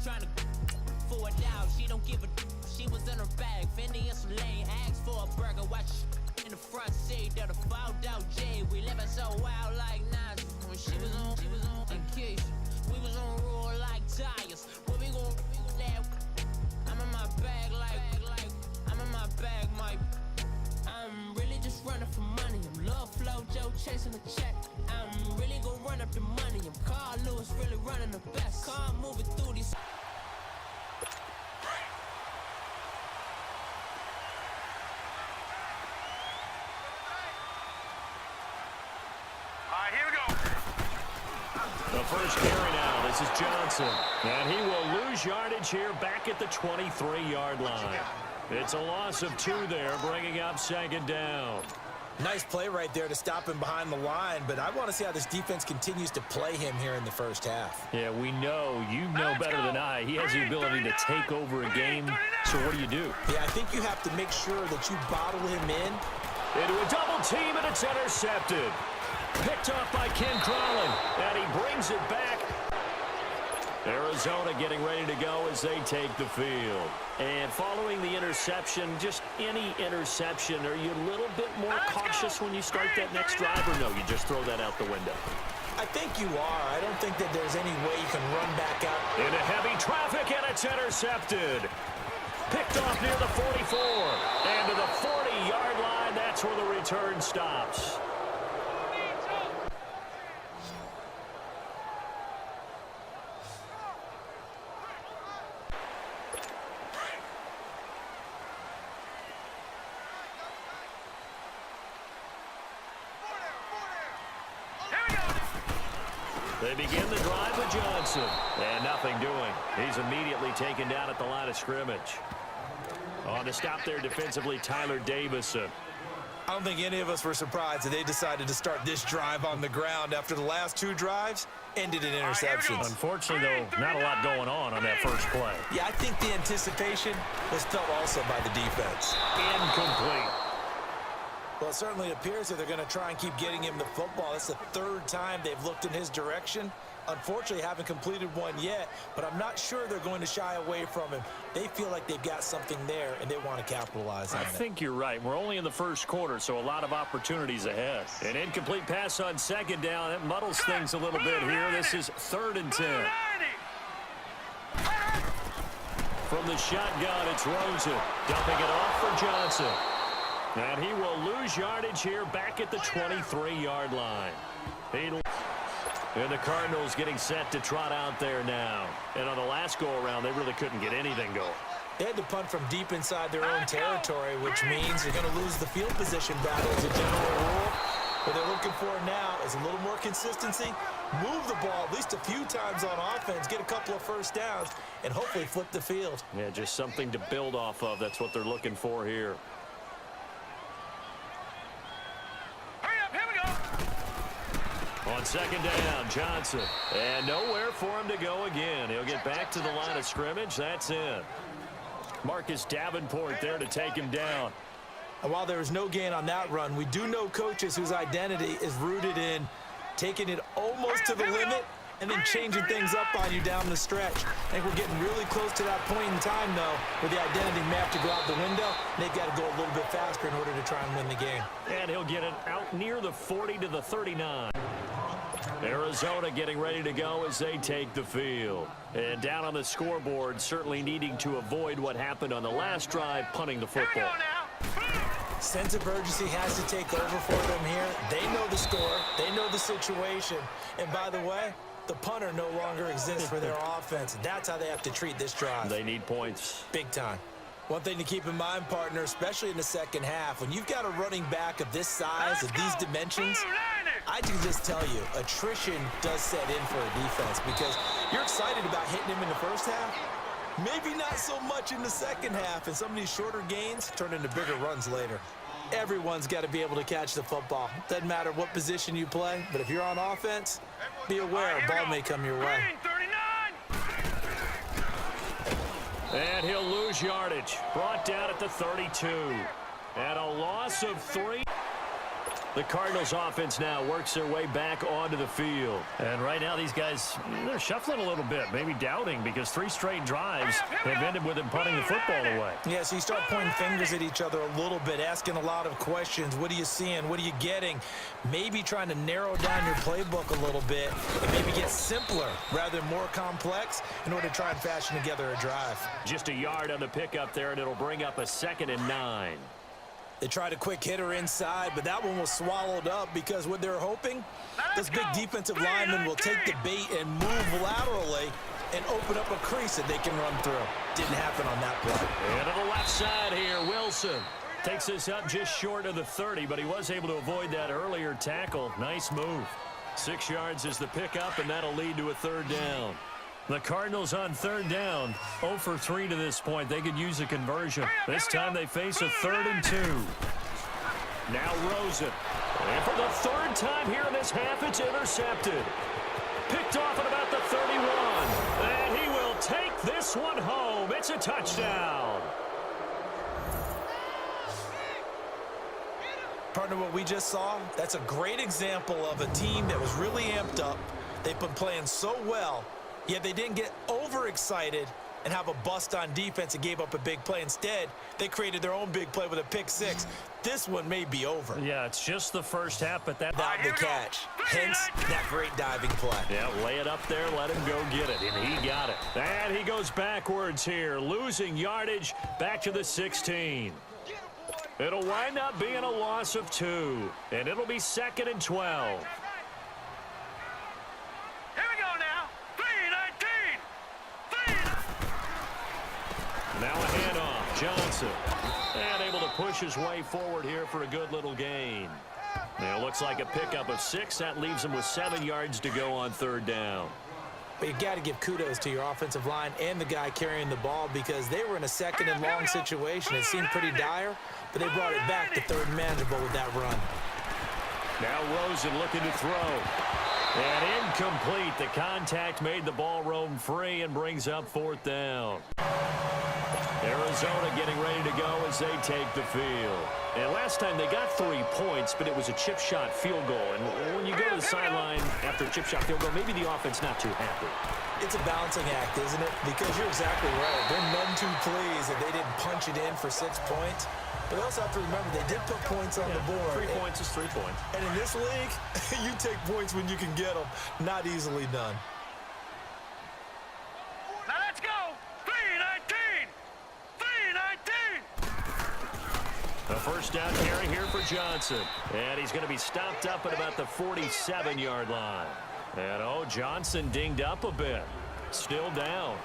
trying to for it out. She don't give a she was in her bag. Fendi and some lane hags for a burger. Watch in the front seat of the fouled out J. We living so wild like Nas. When she was on in case we was on roll like tires. What we gon' that? I'm in my bag like I'm in my bag, Mike. I'm really just running for money. I'm Love Flow Joe chasing the check. I'm really gon' run up the money. I'm Carl Lewis really running the best. Car moving through these. Here we go. The first carry now. This is Johnson. And he will lose yardage here back at the 23-yard line. It's a loss of 2 there, bringing up second down. Nice play right there to stop him behind the line, but I want to see how this defense continues to play him here in the first half. Yeah, we know. You know better than I. He has the ability to take over a game. So what do? Yeah, I think you have to make sure that you bottle him in. Into a double team, and it's intercepted. Picked off by Ken Crowley, and he brings it back. Arizona getting ready to go as they take the field. And following the interception, just any interception, are you a little bit more cautious when you start that next drive, or no, you just throw that out the window? I think you are. I don't think that there's any way you can run back out. Into heavy traffic, and it's intercepted. Picked off near the 44. And to the 40-yard line, that's where the return stops. They begin the drive with Johnson. And nothing doing. He's immediately taken down at the line of scrimmage. On the stop there defensively, Tyler Davison. I don't think any of us were surprised that they decided to start this drive on the ground after the last 2 drives ended in interceptions. Unfortunately, though, not a lot going on that first play. Yeah, I think the anticipation was felt also by the defense. Incomplete. Well, it certainly appears that they're going to try and keep getting him the football. That's the 3rd time they've looked in his direction. Unfortunately, haven't completed one yet, but I'm not sure they're going to shy away from him. They feel like they've got something there, and they want to capitalize on it. I think you're right. We're only in the first quarter, so a lot of opportunities ahead. An incomplete pass on second down. It muddles things a little bit here. This is 3rd and 10. From the shotgun, it's Rosen. Dumping it off for Johnson. And he will lose yardage here back at the 23-yard line. And the Cardinals getting set to trot out there now. And on the last go-around, they really couldn't get anything going. They had to punt from deep inside their own territory, which means they're going to lose the field position battle as a general rule. What they're looking for now is a little more consistency, move the ball at least a few times on offense, get a couple of first downs, and hopefully flip the field. Yeah, just something to build off of. That's what they're looking for here. On second down, Johnson. And nowhere for him to go again. He'll get back to the line of scrimmage. That's in. Marcus Davenport there to take him down. And while there was no gain on that run, we do know coaches whose identity is rooted in taking it almost to the limit and then changing things up on you down the stretch. I think we're getting really close to that point in time, though, where the identity may have to go out the window. They've got to go a little bit faster in order to try and win the game. And he'll get it out near the 40 to the 39. Arizona getting ready to go as they take the field. And down on the scoreboard, certainly needing to avoid what happened on the last drive, punting the football. Sense of urgency has to take over for them here. They know the score. They know the situation. And by the way, the punter no longer exists for their offense. That's how they have to treat this drive. They need points. Big time. One thing to keep in mind, partner, especially in the second half, when you've got a running back of this size, of these dimensions, I can just tell you, attrition does set in for a defense because you're excited about hitting him in the first half. Maybe not so much in the second half, and some of these shorter gains turn into bigger runs later. Everyone's got to be able to catch the football. Doesn't matter what position you play, but if you're on offense, be aware a ball may come your way. And he'll lose yardage. Brought down at the 32. And a loss of 3. The Cardinals offense now works their way back onto the field. And right now these guys, they're shuffling a little bit, maybe doubting, because 3 straight drives have ended with them punting the football away. Yeah, so you start pointing fingers at each other a little bit, asking a lot of questions. What are you seeing? What are you getting? Maybe trying to narrow down your playbook a little bit and maybe get simpler rather than more complex in order to try and fashion together a drive. Just a yard on the pickup there, and it'll bring up a 2nd and 9. They tried a quick hitter inside, but that one was swallowed up because what they're hoping, this big defensive lineman will take the bait and move laterally and open up a crease that they can run through. Didn't happen on that play. And to the left side here, Wilson takes this up just short of the 30, but he was able to avoid that earlier tackle. Nice move. 6 yards is the pickup, and that'll lead to a 3rd down. The Cardinals on 3rd down, 0 for 3 to this point. They could use a conversion. This time they face a 3rd and 2. Now Rosen. And for the 3rd time here in this half, it's intercepted. Picked off at about the 31. And he will take this one home. It's a touchdown. Partner, what we just saw, that's a great example of a team that was really amped up. They've been playing so well, yet they didn't get overexcited and have a bust on defense and gave up a big play. Instead, they created their own big play with a pick 6. This one may be over. Yeah, it's just the first half, but that... Without the catch. Hence, that great diving play. Yeah, lay it up there, let him go get it, and he got it. And he goes backwards here, losing yardage back to the 16. It'll wind up being a loss of 2, and it'll be 2nd and 12. Now a handoff, Johnson. And able to push his way forward here for a good little gain. Now it looks like a pickup of 6. That leaves him with 7 yards to go on 3rd down. But you got to give kudos to your offensive line and the guy carrying the ball because they were in a 2nd and long situation. It seemed pretty dire, but they brought it back to 3rd and manageable with that run. Now Rosen looking to throw. And incomplete. The contact made the ball roam free and brings up 4th down. Arizona getting ready to go as they take the field. And last time they got 3 points, but it was a chip shot field goal. And when you go to the sideline after a chip shot field goal, maybe the offense not too happy. It's a balancing act, isn't it? Because you're exactly right. They're none too pleased that they didn't punch it in for 6 points. But they also have to remember they did put points on the board. 3 points is 3 points. And in this league, you take points when you can get them. Not easily done. Now let's go. 3-19. 3-19. A 1st down carry here for Johnson. And he's going to be stopped up at about the 47-yard line. And, Johnson dinged up a bit. Still down.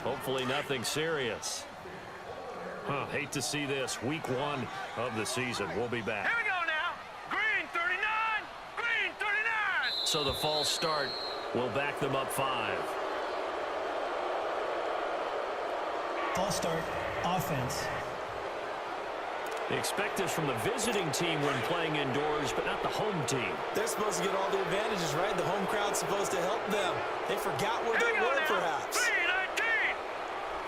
Hopefully nothing serious. Hate to see this. Week 1 of the season. We'll be back. Here we go now. Green 39. Green 39. So the false start will back them up 5. False start, offense. They expect this from the visiting team when playing indoors, but not the home team. They're supposed to get all the advantages, right? The home crowd's supposed to help them. They forgot where they were, perhaps.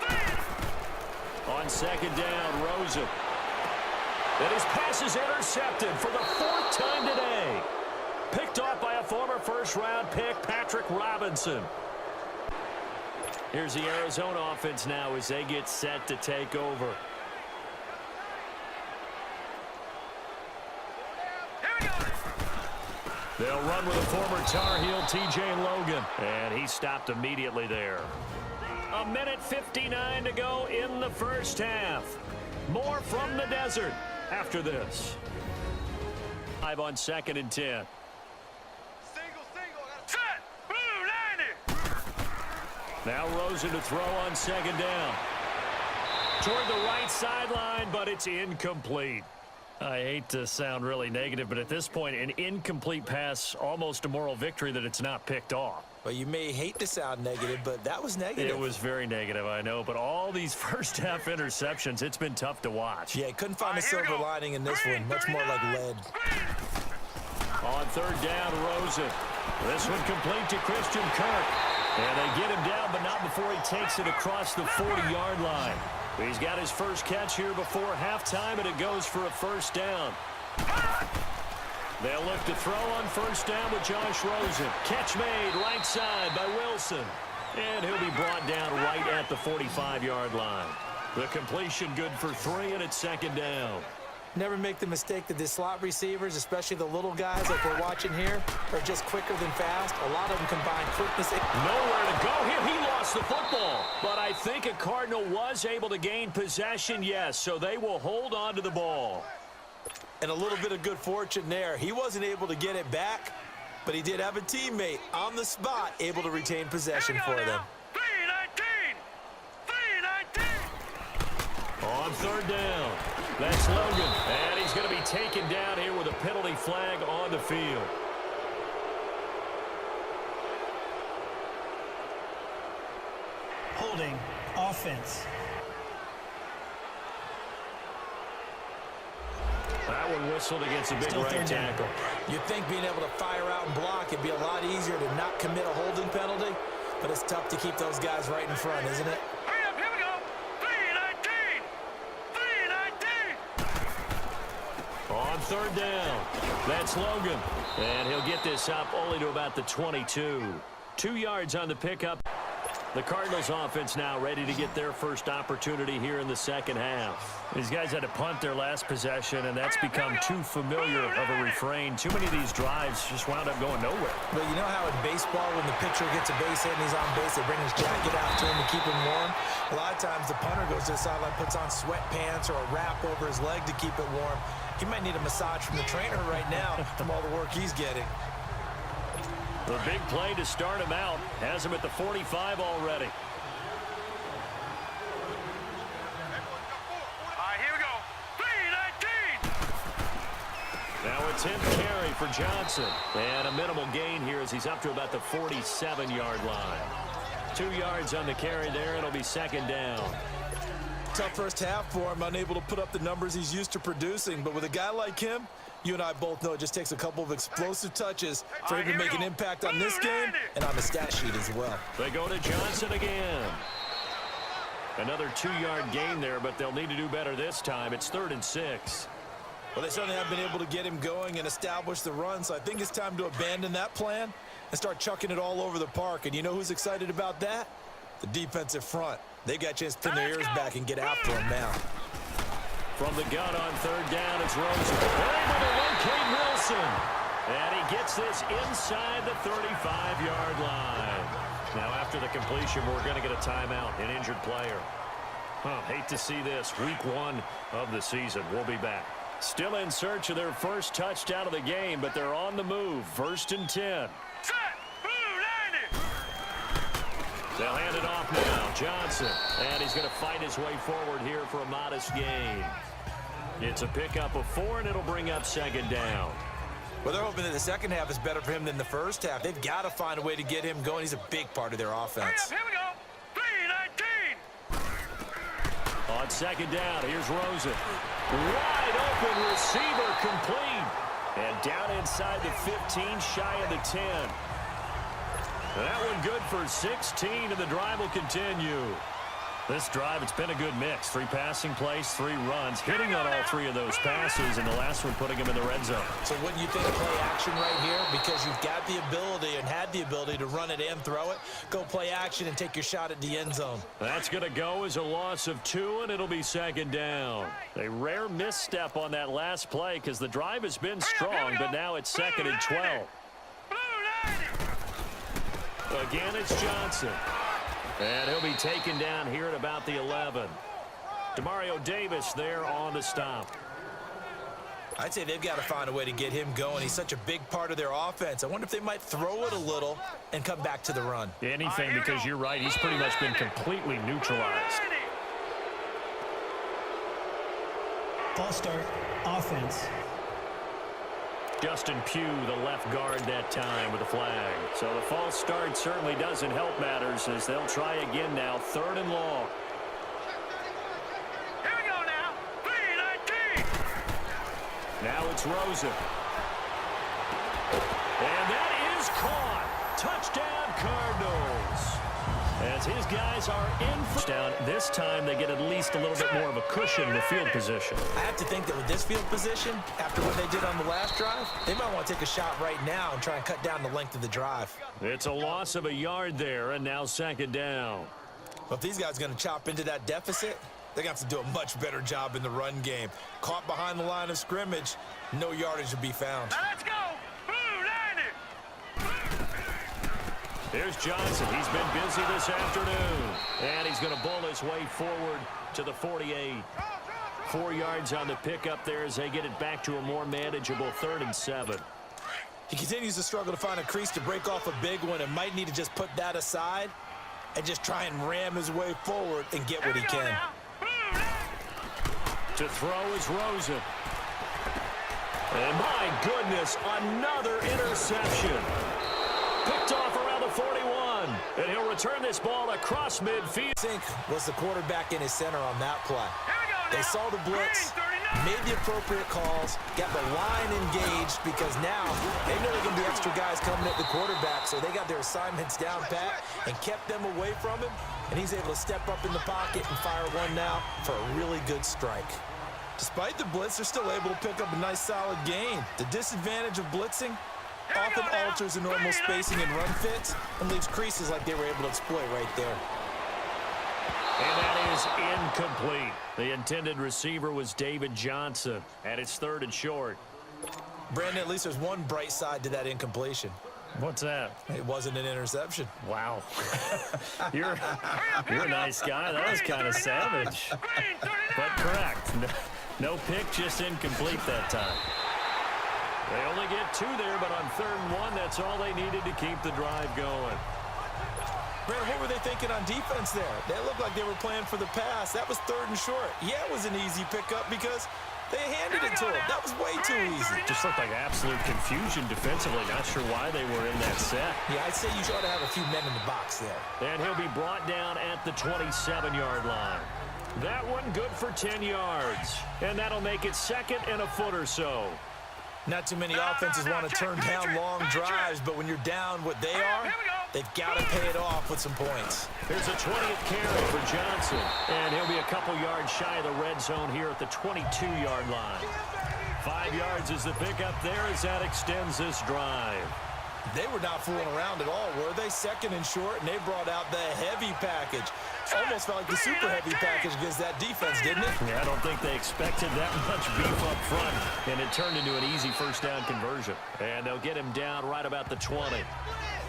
3-19. On 2nd down, Rosen. And his pass is intercepted for the 4th time today. Picked off by a former 1st-round pick, Patrick Robinson. Here's the Arizona offense now as they get set to take over. They'll run with a former Tar Heel, T.J. Logan. And he stopped immediately there. 1:59 to go in the 1st half. More from the desert after this. 5 on 2nd and 10. Set. Blue 90. Now Rosen to throw on 2nd down. Toward the right sideline, but it's incomplete. I hate to sound really negative, but at this point, an incomplete pass, almost a moral victory that it's not picked off. Well, you may hate to sound negative, but that was negative. It was very negative, I know, but all these 1st half interceptions, it's been tough to watch. Yeah, couldn't find a silver lining in this one. Much more like lead. On 3rd down, Rosen. This one complete to Christian Kirk. And they get him down, but not before he takes it across the 40-yard line. He's got his first catch here before halftime, and it goes for a 1st down. They'll look to throw on first down with Josh Rosen. Catch made right side by Wilson. And he'll be brought down right at the 45-yard line. The completion good for 3, and it's second down. Never make the mistake that the slot receivers, especially the little guys like we're watching here, are just quicker than fast. A lot of them combine quickness. Nowhere to go here. He lost the football. But I think a Cardinal was able to gain possession, yes, so they will hold on to the ball. And a little bit of good fortune there. He wasn't able to get it back, but he did have a teammate on the spot able to retain possession for them. 3-19. On third down, that's Logan. And he's going to be taken down here with a penalty flag on the field. Holding. Offense. That one whistled against a big Still right third down. tackle. You'd think being able to fire out and block it'd be a lot easier to not commit a holding penalty, but it's tough to keep those guys right in front, isn't it? Hurry up, here we go. 3-19. 3-19. On third down, that's Logan. And he'll get this up only to about the 22. 2 yards on the pickup. The Cardinals offense now ready to get their first opportunity here in the second half. These guys had to punt their last possession, and that's become too familiar of a refrain. Too many of these drives just wound up going nowhere. But you know how in baseball, when the pitcher gets a base hit and he's on base, they bring his jacket out to him to keep him warm? A lot of times the punter goes to the sideline, puts on sweatpants or a wrap over his leg to keep it warm. He might need a massage from the trainer right now from all the work he's getting. The big play to start him out has him at the 45 already. All right, here we go. 3-19. Now a 10th carry for Johnson. And a minimal gain here as he's up to about the 47-yard line. 2 yards on the carry there. It'll be second down. Tough first half for him, unable to put up the numbers he's used to producing. But with a guy like him, you and I both know it just takes a couple of explosive touches for him to make an impact on this game and on the stat sheet as well. They go to Johnson again. Another 2-yard gain there, but they'll need to do better this time. It's 3rd and 6. Well, they certainly have been able to get him going and establish the run, so I think it's time to abandon that plan and start chucking it all over the park. And you know who's excited about that? The defensive front. They got a chance to pin their ears back and get after him now. From the gun on third down, it's Rosen. They're able to locate Wilson. And he gets this inside the 35-yard line. Now, after the completion, we're going to get a timeout, an injured player. Hate to see this. Week 1 of the season. We'll be back. Still in search of their first touchdown of the game, but they're on the move. 1st and 10. Set. Blue 90. They'll hand it off now. Johnson. And he's going to fight his way forward here for a modest gain. It's a pickup of 4, and it'll bring up second down. Well, they're hoping that the second half is better for him than the first half. They've got to find a way to get him going. He's a big part of their Hurry offense. up, here we go. 3-19. On second down, here's Rosen. Wide open receiver complete. And down inside the 15, shy of the 10. That one good for 16, and the drive will continue. This drive, it's been a good mix. 3 passing plays, 3 runs, hitting on all 3 of those passes, and the last one putting him in the red zone. So wouldn't you think play action right here? Because you've got the ability and had the ability to run it and throw it. Go play action and take your shot at the end zone. That's going to go as a loss of 2, and it'll be second down. A rare misstep on that last play because the drive has been strong, but now it's 2nd and 12. Again, it's Johnson. And he'll be taken down here at about the 11. Demario Davis there on the stop. I'd say they've got to find a way to get him going. He's such a big part of their offense. I wonder if they might throw it a little and come back to the run. Anything, because you're right. He's pretty much been completely neutralized. False start. Offense. Justin Pugh, the left guard that time with a flag. So the false start certainly doesn't help matters as they'll try again now. 3rd and long. Here we go now. 3-19. Now it's Rosen. And that is caught. Touchdown, Cardinals. As his guys are in down, this time they get at least a little bit more of a cushion with field position. I have to think that with this field position, after what they did on the last drive, they might want to take a shot right now and try and cut down the length of the drive. It's a loss of a yard there, and now second down. But if these guys are going to chop into that deficit, they're going to have to do a much better job in the run game. Caught behind the line of scrimmage, no yardage to be found. Now let's go. Blue line it. Here's Johnson. He's been busy this afternoon. And he's going to bull his way forward to the 48. 4 yards on the pickup there as they get it back to a more manageable 3rd and 7. He continues to struggle to find a crease to break off a big one and might need to just put that aside and just try and ram his way forward and get what he can. To throw is Rosen. And my goodness, another interception. Picked off around the 41. And he'll return this ball across midfield. Sink was the quarterback in his center on that play. They saw the blitz, made the appropriate calls, got the line engaged because now they know they're going to be extra guys coming at the quarterback, so they got their assignments down pat and kept them away from him, and he's able to step up in the pocket and fire one now for a really good strike. Despite the blitz, they're still able to pick up a nice solid gain. The disadvantage of blitzing often alters the normal spacing and run fits and leaves creases like they were able to exploit right there. And that is incomplete. The intended receiver was David Johnson, and it's 3rd and short. Brandon, at least there's one bright side to that incompletion. What's that? It wasn't an interception. Wow. You're a nice guy. That was kind of savage. But correct. No pick, just incomplete that time. They only get 2 there, but on 3rd and 1, that's all they needed to keep the drive going. Brandon, what were they thinking on defense there? They looked like they were playing for the pass. That was 3rd and short. Yeah, it was an easy pickup because they handed it to him. That was way too easy. Just looked like absolute confusion defensively. Not sure why they were in that set. Yeah, I'd say you ought to have a few men in the box there. And he'll be brought down at the 27-yard line. That one good for 10 yards. And that'll make it 2nd and a foot or so. Not too many offenses want to turn down long drives, but when you're down what they are, they've got to pay it off with some points. Here's a 20th carry for Johnson, and he'll be a couple yards shy of the red zone here at the 22-yard line. 5 yards is the pickup there as that extends this drive. They were not fooling around at all, were they? 2nd and short, and they brought out the heavy package. Almost felt like the super heavy package against that defense, didn't it? Yeah, I don't think they expected that much beef up front, and it turned into an easy 1st down conversion. And they'll get him down right about the 20.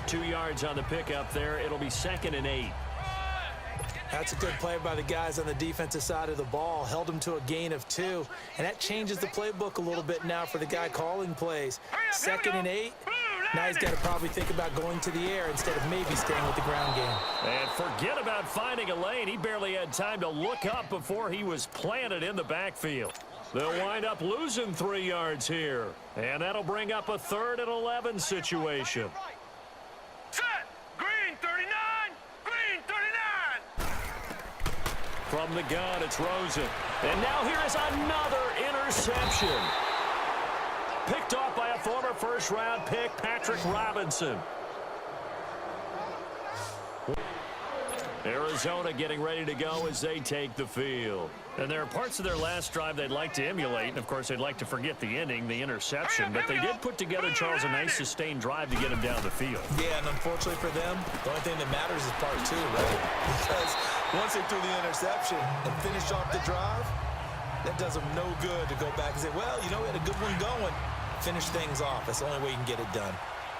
2 yards on the pickup there. It'll be 2nd and 8. That's a good play by the guys on the defensive side of the ball. Held him to a gain of 2, and that changes the playbook a little bit now for the guy calling plays. 2nd and 8. Now he's got to probably think about going to the air instead of maybe staying with the ground game. And forget about finding a lane. He barely had time to look up before he was planted in the backfield. They'll wind up losing 3 yards here. And that'll bring up a 3rd and 11 situation. Set. Green 39. Green 39. From the gun, it's Rosen. And now here is another interception. Picked off by a former 1st-round pick, Patrick Robinson. Arizona getting ready to go as they take the field. And there are parts of their last drive they'd like to emulate, and of course they'd like to forget the ending, the interception, but they did put together, Charles, a nice sustained drive to get him down the field. Yeah, and unfortunately for them, the only thing that matters is part 2, right? Because once they threw the interception and finished off the drive, that does them no good to go back and say, well, you know, we had a good one going. Finish things off. That's the only way you can get it done.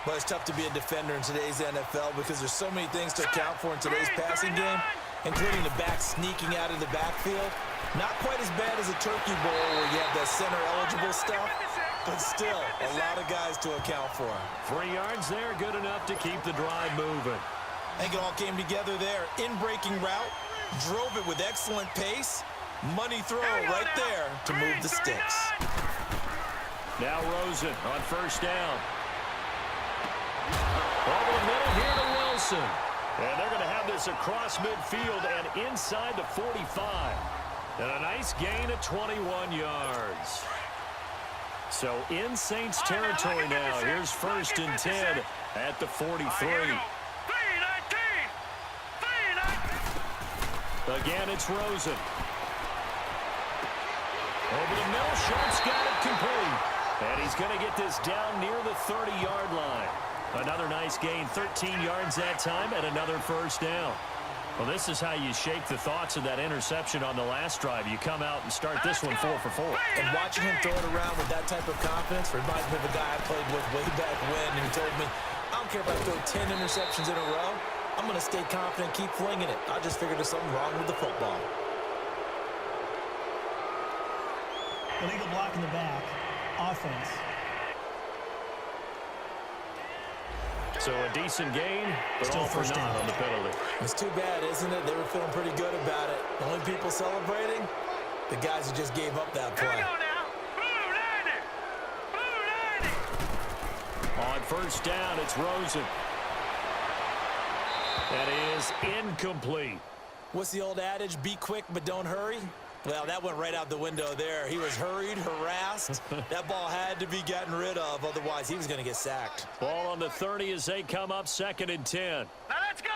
But it's tough to be a defender in today's NFL because there's so many things to account for in today's passing game, including the back sneaking out of the backfield. Not quite as bad as a turkey bowl where you have that center-eligible stuff, but still a lot of guys to account for. 3 yards there, good enough to keep the drive moving. I think it all came together there. In-breaking route, drove it with excellent pace. Money throw right there to move the sticks. Now Rosen on 1st down. Over the middle here to Wilson. And they're going to have this across midfield and inside the 45. And a nice gain of 21 yards. So in Saints territory now. Here's 1st and 10 at the 43. 319. Again, it's Rosen. Over the middle, Schultz got it complete. And he's going to get this down near the 30-yard line. Another nice gain, 13 yards that time, and another first down. Well, this is how you shake the thoughts of that interception on the last drive. You come out and start this one 4 for 4. And watching him throw it around with that type of confidence reminds me of a guy I played with way back when, and he told me, I don't care if I throw 10 interceptions in a row. I'm going to stay confident, keep flinging it. I just figured there's something wrong with the football. Illegal block in the back. Offense. So a decent gain, but Still all for first naught down. on the penalty. It's too bad, isn't it? They were feeling pretty good about it. The only people celebrating, the guys who just gave up that Here play. we go now. Blue 90. Blue 90. On first down, it's Rosen. That is incomplete. What's the old adage? Be quick, but don't hurry. Well, that went right out the window there. He was hurried, harassed. That ball had to be gotten rid of. Otherwise, he was going to get sacked. Ball on the 30 as they come up 2nd and 10. Now let's go.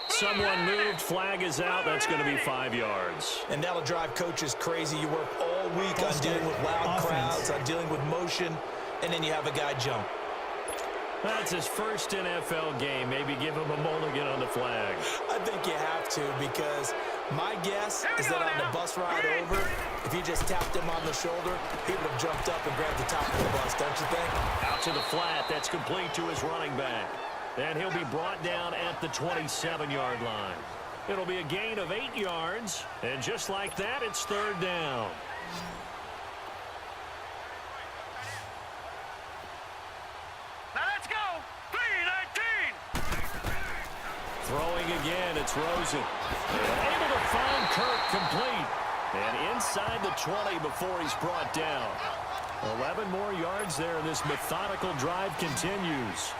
Someone moved. Flag is out. That's going to be 5 yards. And that'll drive coaches crazy. You work all week on dealing with loud crowds, on dealing with motion, and then you have a guy jump. That's his first NFL game. Maybe give him a mulligan on the flag. I think you have to, because my guess is that on the bus ride over, if you just tapped him on the shoulder, he would have jumped up and grabbed the top of the bus, don't you think? Out to the flat. That's complete to his running back. And he'll be brought down at the 27-yard line. It'll be a gain of 8 yards. And just like that, it's 3rd down. Now let's go. 319. Throwing again, it's Rosen. Able to find Kirk complete. And inside the 20 before he's brought down. 11 more yards there, and this methodical drive continues.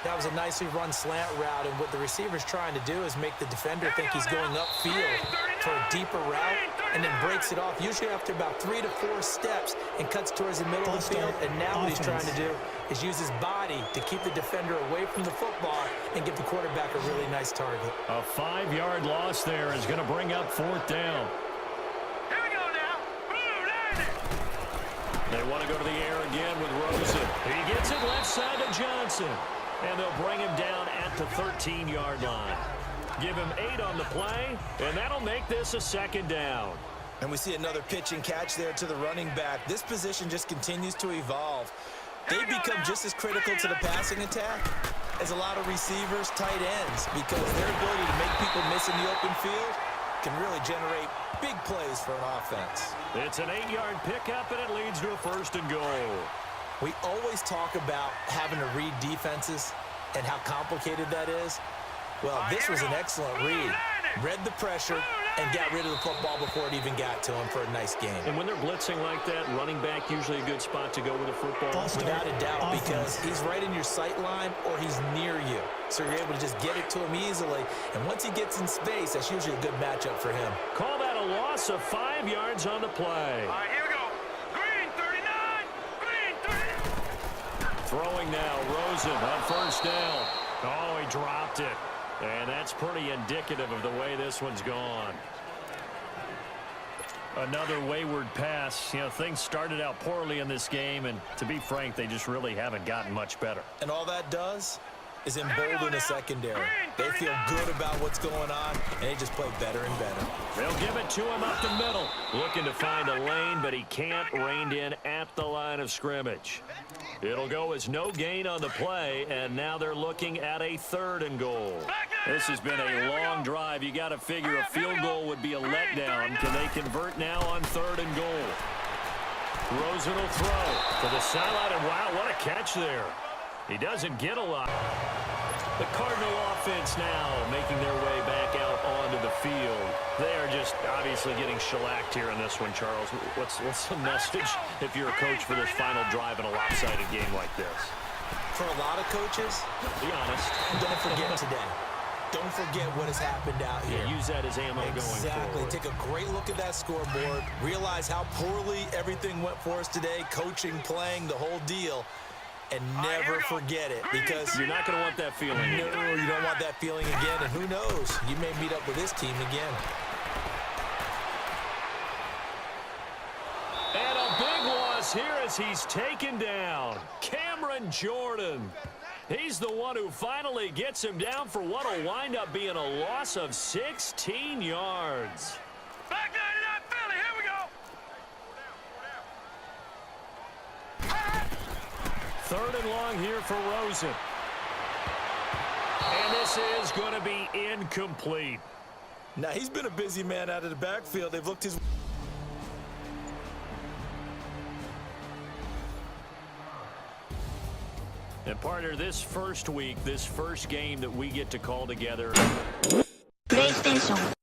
That was a nicely run slant route, and what the receiver's trying to do is make the defender think he's going upfield for a deeper route, and then breaks it off, usually after about 3 to 4 steps, and cuts towards the middle of the field. And now what he's trying to do is use his body to keep the defender away from the football and give the quarterback a really nice target. A 5-yard loss there is going to bring up 4th down. Here we go now. Blue 90. They want to go to the air again with Rosen. He gets it left side to Johnson. And they'll bring him down at the 13-yard line. Give him 8 on the play, and that'll make this a 2nd down. And we see another pitch and catch there to the running back. This position just continues to evolve. They become just as critical to the passing attack as a lot of receivers, tight ends, because their ability to make people miss in the open field can really generate big plays for an offense. It's an 8-yard pickup, and it leads to a 1st and goal. We always talk about having to read defenses and how complicated that is. Well, this was an excellent read. Read the pressure and got rid of the football before it even got to him for a nice game. And when they're blitzing like that, running back usually a good spot to go with a football. Without a doubt, because he's right in your sight line or he's near you. So you're able to just get it to him easily. And once he gets in space, that's usually a good matchup for him. Call that a loss of 5 yards on the play. All right, here we go. Green 39. Green 30. Throwing now, Rosen on first down. Oh, he dropped it. And that's pretty indicative of the way this one's gone. Another wayward pass. You know, things started out poorly in this game, and to be frank, they just really haven't gotten much better. And all that does is embolden the secondary. They feel good about what's going on, and they just play better and better. They'll give it to him up the middle. Looking to find a lane, but he can't. Reined in at the line of scrimmage. It'll go as no gain on the play, and now they're looking at a 3rd and goal. This has been a long drive. You got to figure a field goal would be a letdown. Can they convert now on 3rd and goal? Rosen will throw to the sideline, and wow, what a catch there. He doesn't get a lot. The Cardinal offense now making their way back out onto the field. They are just obviously getting shellacked here in this one, Charles. What's the message if you're a coach for this final drive in a lopsided game like this? For a lot of coaches, Be honest. don't forget today. Don't forget what has happened out here. Use that as ammo going Exactly. forward. Take a great look at that scoreboard. Realize how poorly everything went for us today. Coaching, playing, the whole deal. And never forget it, because You're not going to want that feeling. no, you don't want that feeling again. And who knows? You may meet up with this team again. And a big loss here as he's taken down. Cameron Jordan. He's the one who finally gets him down for what will wind up being a loss of 16 yards. Back 99 Philly, here we go. Third and long here for Rosen. And this is going to be incomplete. Now, he's been a busy man out of the backfield. They've looked his... And partner, this first week, this first game that we get to call together. PlayStation